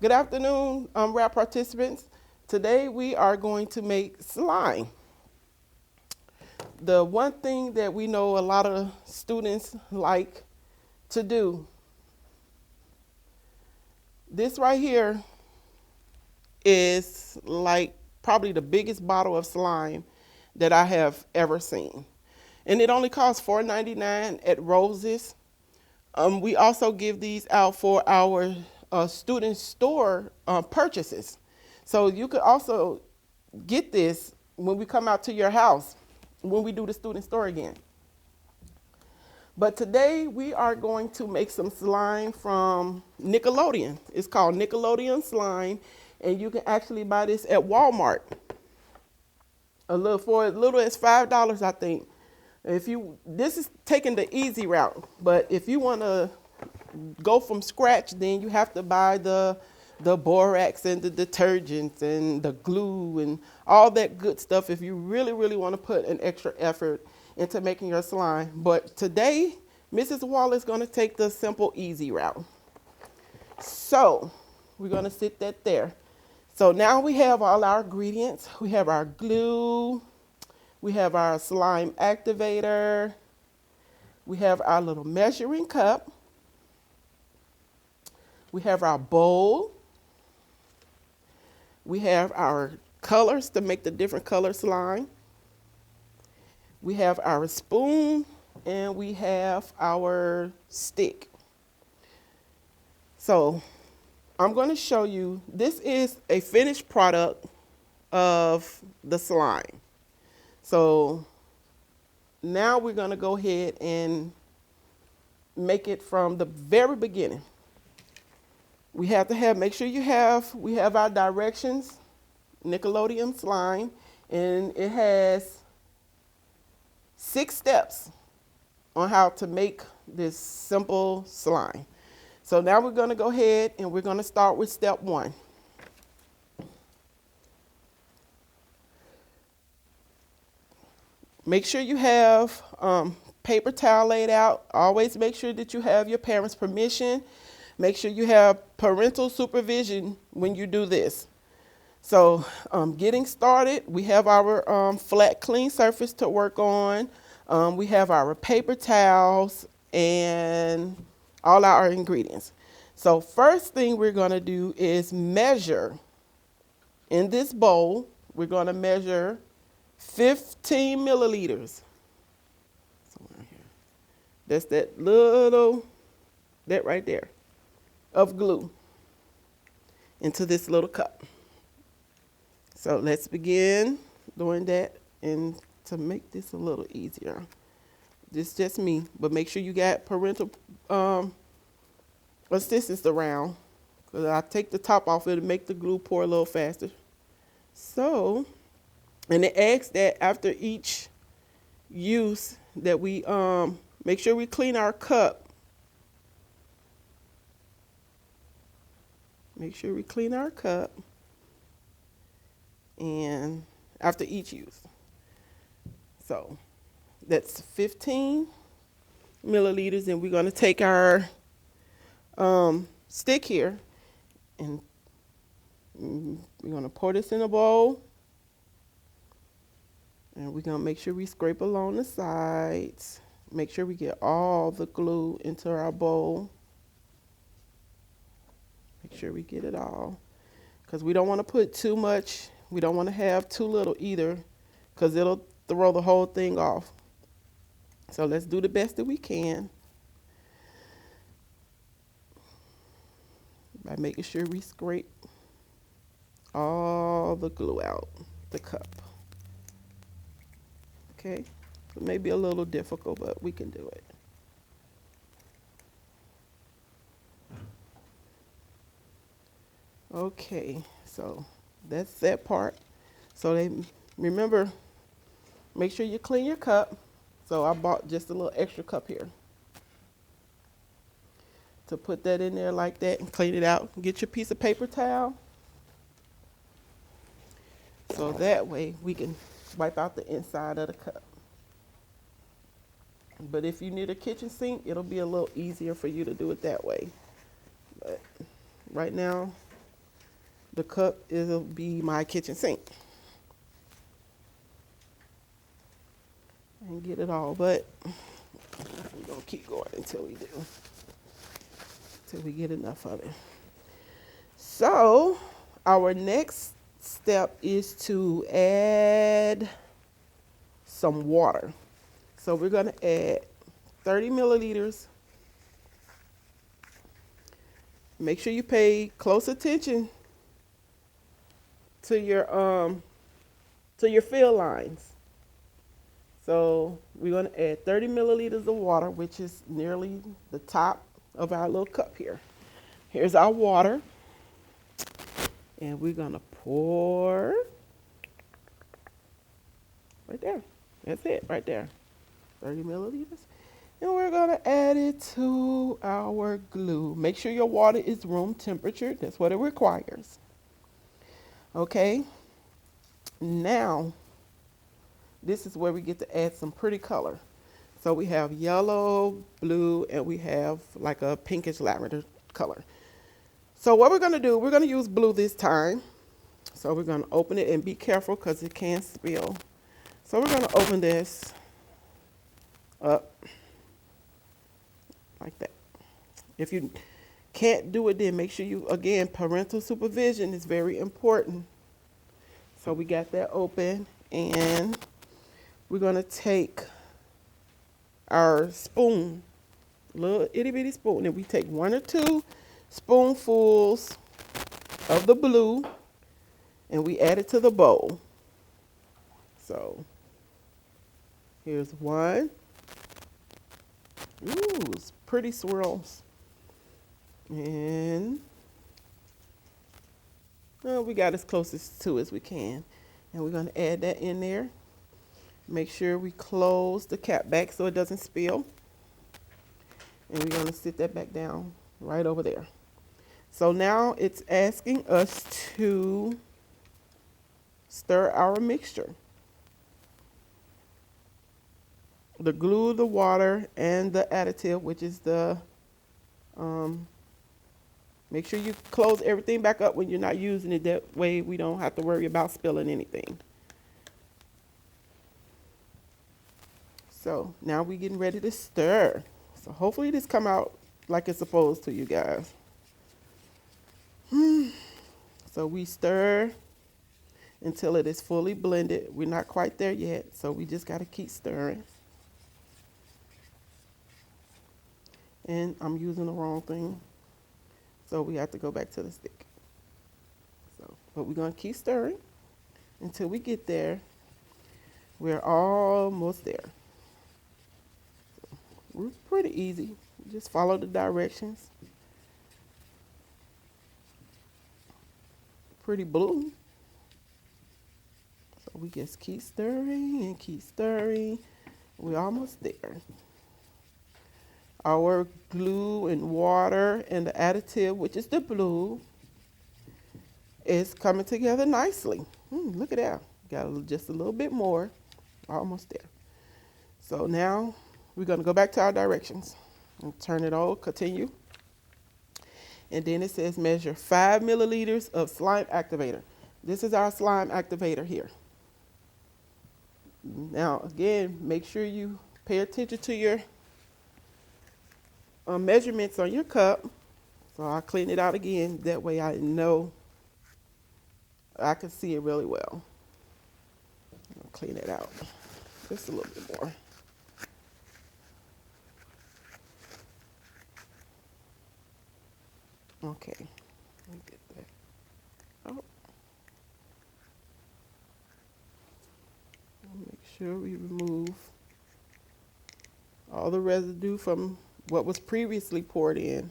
Good afternoon, WRAAP participants. Today we are going to make slime. The one thing that we know a lot of students like to do. This right here is like probably the biggest bottle of slime that I have ever seen. And it only costs $4.99 at Rose's. We also give these out for our student store purchases. So you could also get this when we come out to your house, when we do the student store again. But today we are going to make some slime from Nickelodeon. It's called Nickelodeon slime, and you can actually buy this at Walmart. For as little as $5, I think. This is taking the easy route, but if you want to go from scratch, then you have to buy the borax and the detergents and the glue and all that good stuff if you really, really want to put an extra effort into making your slime. But today, Mrs. Wall is going to take the simple, easy route. So we're going to sit that there. So now we have all our ingredients. We have our glue. We have our slime activator. We have our little measuring cup. We have our bowl. We have our colors to make the different color slime. We have our spoon, and we have our stick. So I'm going to show you, this is a finished product of the slime. So now we're going to go ahead and make it from the very beginning. We have to make sure we have our directions, Nickelodeon slime, and it has 6 steps on how to make this simple slime. So now we're going to go ahead and we're going to start with step 1. Make sure you have paper towel laid out. Always make sure that you have your parents' permission. Make sure you have parental supervision when you do this. So getting started, we have our flat, clean surface to work on. We have our paper towels and all our ingredients. So first thing we're going to do is measure. In this bowl, we're going to measure 15 milliliters. Somewhere here. That's that right there, of glue into this little cup. So let's begin doing that, and to make this a little easier, this is just me, but make sure you got parental assistance around, because I take the top off it to make the glue pour a little faster. So, and it asks that after each use that we make sure we clean our cup. Make sure we clean our cup, and after each use. So that's 15 milliliters, and we're going to take our stick here, and we're going to pour this in a bowl, and we're going to make sure we scrape along the sides. Make sure we get all the glue into our bowl. Make sure we get it all, because we don't want to put too much. We don't want to have too little either, because it'll throw the whole thing off. So let's do the best that we can by making sure we scrape all the glue out the cup. Okay, it may be a little difficult, but we can do it. Okay, so that's that part. So remember, make sure you clean your cup. So I bought just a little extra cup here to put that in there like that and clean it out. Get your piece of paper towel, so that way we can wipe out the inside of the cup. But if you need a kitchen sink, it'll be a little easier for you to do it that way. But right now, the cup, it'll be my kitchen sink. And get it all, but we're gonna keep going until we do. Until we get enough of it. So our next step is to add some water. So we're gonna add 30 milliliters. Make sure you pay close attention to your fill lines. So we're gonna add 30 milliliters of water, which is nearly the top of our little cup here. Here's our water. And we're gonna pour right there. That's it, right there. 30 milliliters. And we're gonna add it to our glue. Make sure your water is room temperature. That's what it requires. Okay. Now, this is where we get to add some pretty color. So we have yellow, blue, and we have like a pinkish lavender color. So what we're gonna do, we're gonna use blue this time. So we're gonna open it, and be careful because it can spill. So we're gonna open this up like that. If you can't do it, then make sure you, again, parental supervision is very important. So we got that open, and we're gonna take our spoon, little itty bitty spoon, and we take 1 or 2 spoonfuls of the blue, and we add it to the bowl. So here's 1. Ooh, it's pretty swirls. And we got as close to as we can. And we're gonna add that in there. Make sure we close the cap back so it doesn't spill. And we're gonna sit that back down right over there. So now it's asking us to stir our mixture. The glue, the water, and the additive, which is the, make sure you close everything back up when you're not using it. That way we don't have to worry about spilling anything. So now we're getting ready to stir. So hopefully this come out like it's supposed to, you guys. So we stir until it is fully blended. We're not quite there yet, so we just got to keep stirring. And I'm using the wrong thing, so we have to go back to the stick. So, but we're going to keep stirring until we get there. We're almost there. So we're pretty easy. Just follow the directions. Pretty blue. So we just keep stirring and keep stirring. We're almost there. Our glue and water and the additive, which is the blue, is coming together nicely. Look at that. Got just a little bit more. Almost there. So now we're going to go back to our directions and turn it on, continue. And then it says measure 5 milliliters of slime activator. This is our slime activator here. Now, again, make sure you pay attention to your measurements on your cup. So I'll clean it out again. That way I know I can see it really well. I'll clean it out just a little bit more. Okay, let me get that out. Make sure we remove all the residue from what was previously poured in.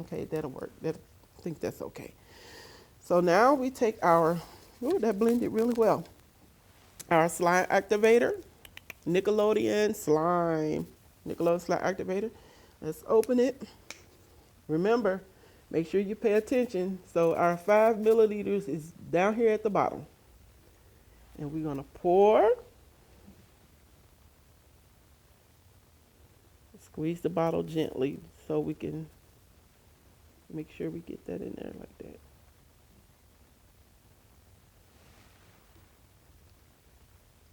Okay, that'll work. I think that's okay. So now we take our, that blended really well. Our slime activator, Nickelodeon slime activator. Let's open it. Remember, make sure you pay attention. So our 5 milliliters is down here at the bottom. And we're gonna pour. Squeeze the bottle gently so we can make sure we get that in there like that.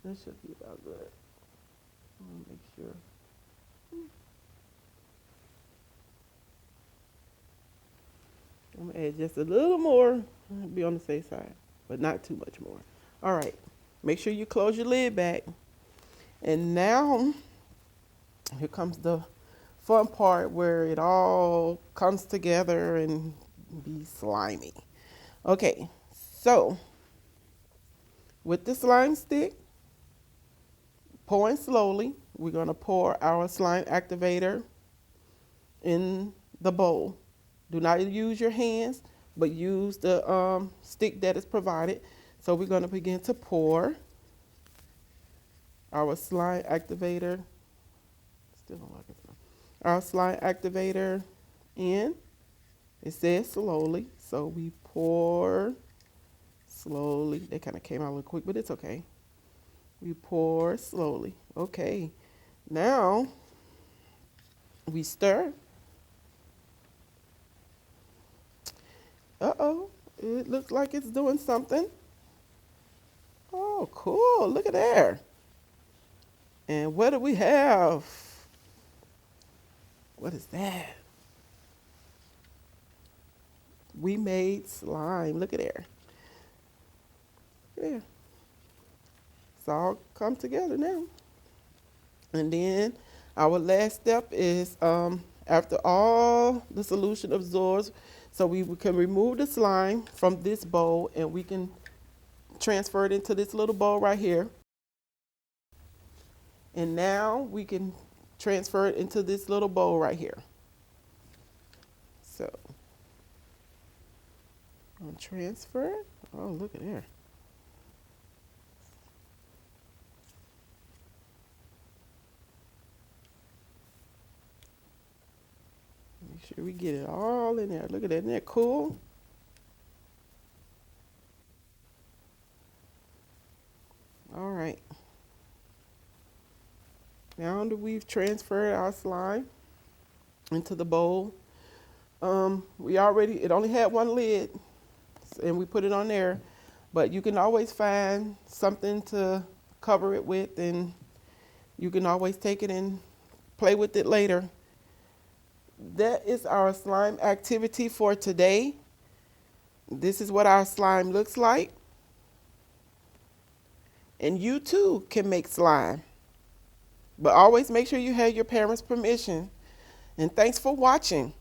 That should be about good. Let me make sure. I'm gonna add just a little more. Be on the safe side, but not too much more. All right. Make sure you close your lid back. And now, here comes the fun part where it all comes together and be slimy. Okay, so with the slime stick, pouring slowly, we're gonna pour our slime activator in the bowl. Do not use your hands, but use the stick that is provided. So we're gonna begin to pour our slime activator. Still don't like it. Our slime activator in. It says slowly, so we pour slowly. They kind of came out a little quick, but it's okay. We pour slowly. Okay, now we stir. Uh-oh, it looks like it's doing something. Oh, cool, look at there. And what do we have? What is that? We made slime. Look at there. There. It's all come together now. And then our last step is after all the solution absorbs, so we can remove the slime from this bowl and we can transfer it into this little bowl right here. And now we can transfer it into this little bowl right here. So, I'll transfer it. Oh, look at there. Make sure we get it all in there. Look at that. Isn't that cool? All right. Now that we've transferred our slime into the bowl, it only had one lid, and we put it on there, but you can always find something to cover it with, and you can always take it and play with it later. That is our slime activity for today. This is what our slime looks like. And you too can make slime. But always make sure you have your parents' permission. And thanks for watching.